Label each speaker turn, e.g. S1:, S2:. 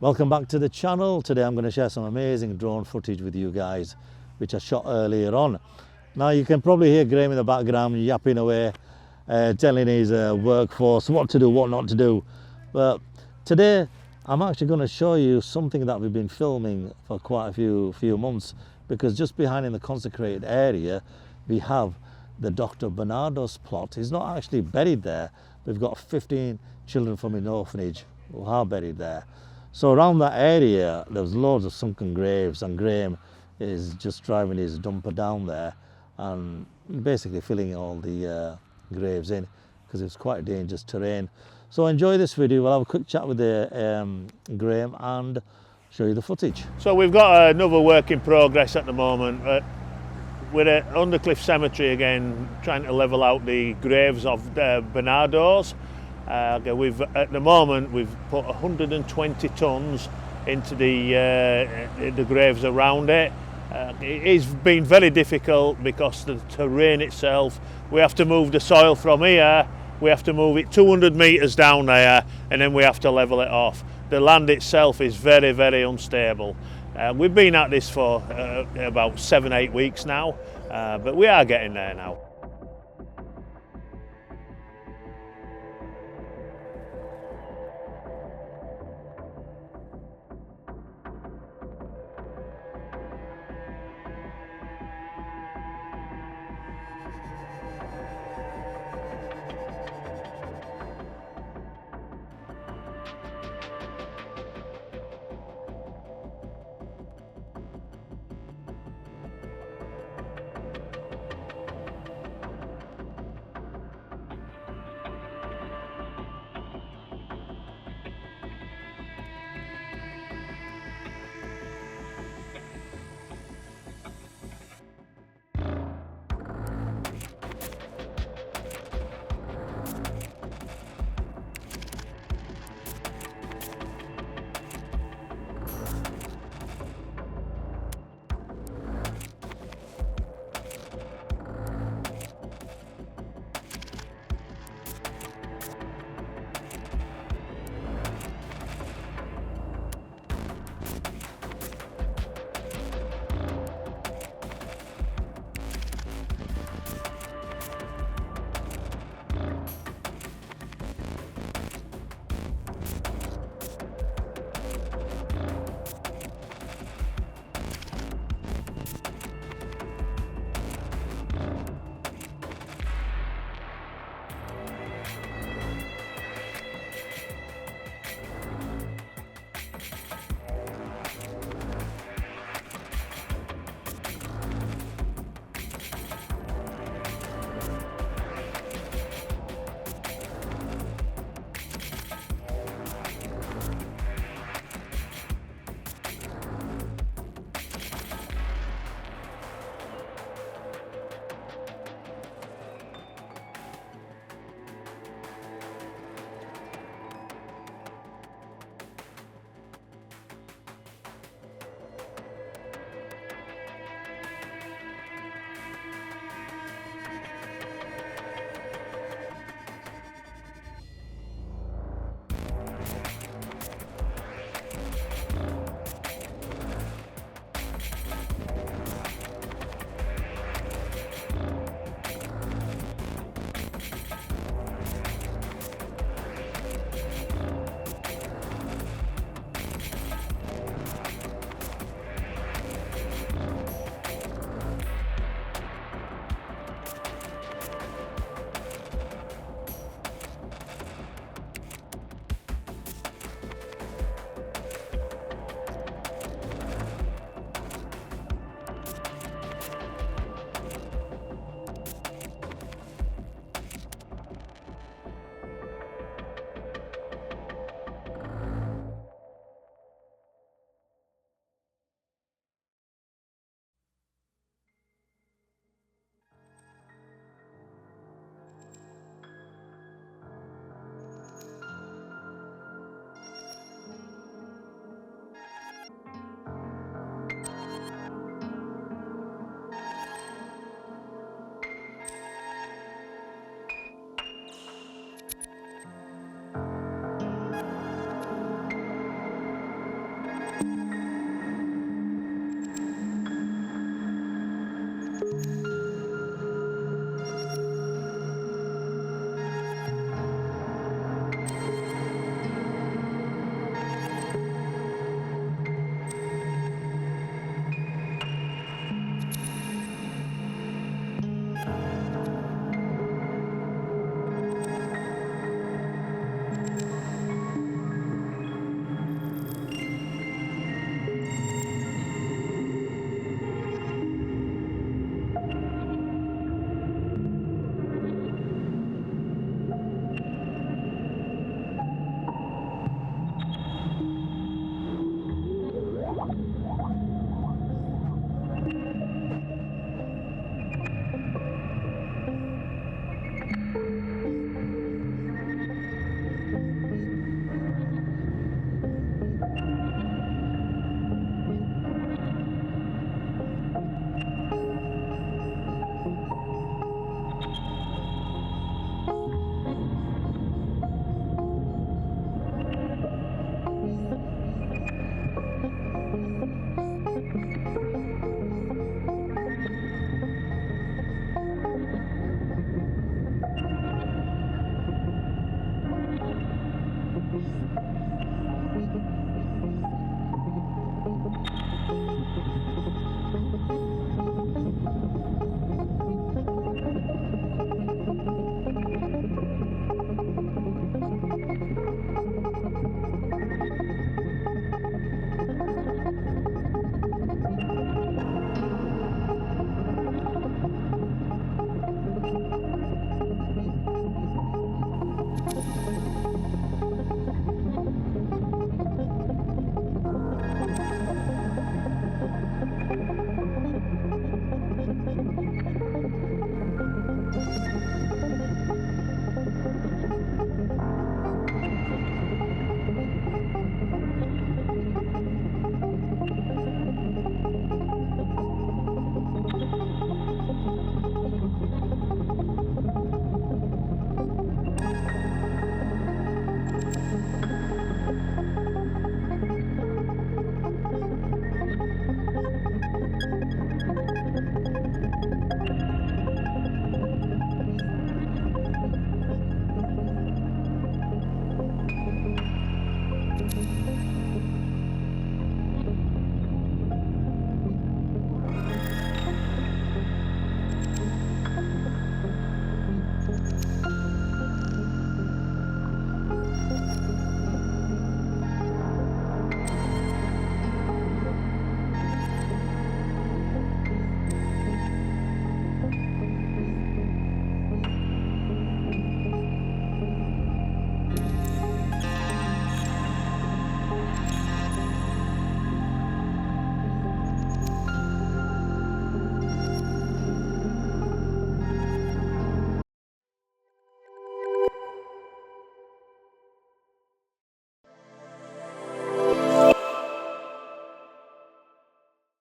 S1: Welcome back to the channel. Today I'm going to share some amazing drone footage with you guys, which I shot earlier on. Now you can probably hear Graham in the background yapping away, telling his workforce what to do, what not to do. But today I'm actually going to show you something that we've been filming for quite a few months, because just behind in the consecrated area we have the Dr Barnardo's plot. He's not actually buried there. We've got 15 children from an orphanage who are buried there. So around that area there's loads of sunken graves, and Graham is just driving his dumper down there and basically filling all the graves in, because it's quite dangerous terrain. So enjoy this video. We'll have a quick chat with Graham and show you the footage.
S2: So we've got another work in progress at the moment. We're at Undercliffe Cemetery again, trying to level out the graves of the Barnardos. At the moment we've put 120 tons into the graves around it. It's been very difficult because the terrain itself, we have to move the soil from here, we have to move it 200 metres down there, and then we have to level it off. The land itself is very, very unstable. We've been at this for about 7-8 weeks now, but we are getting there now.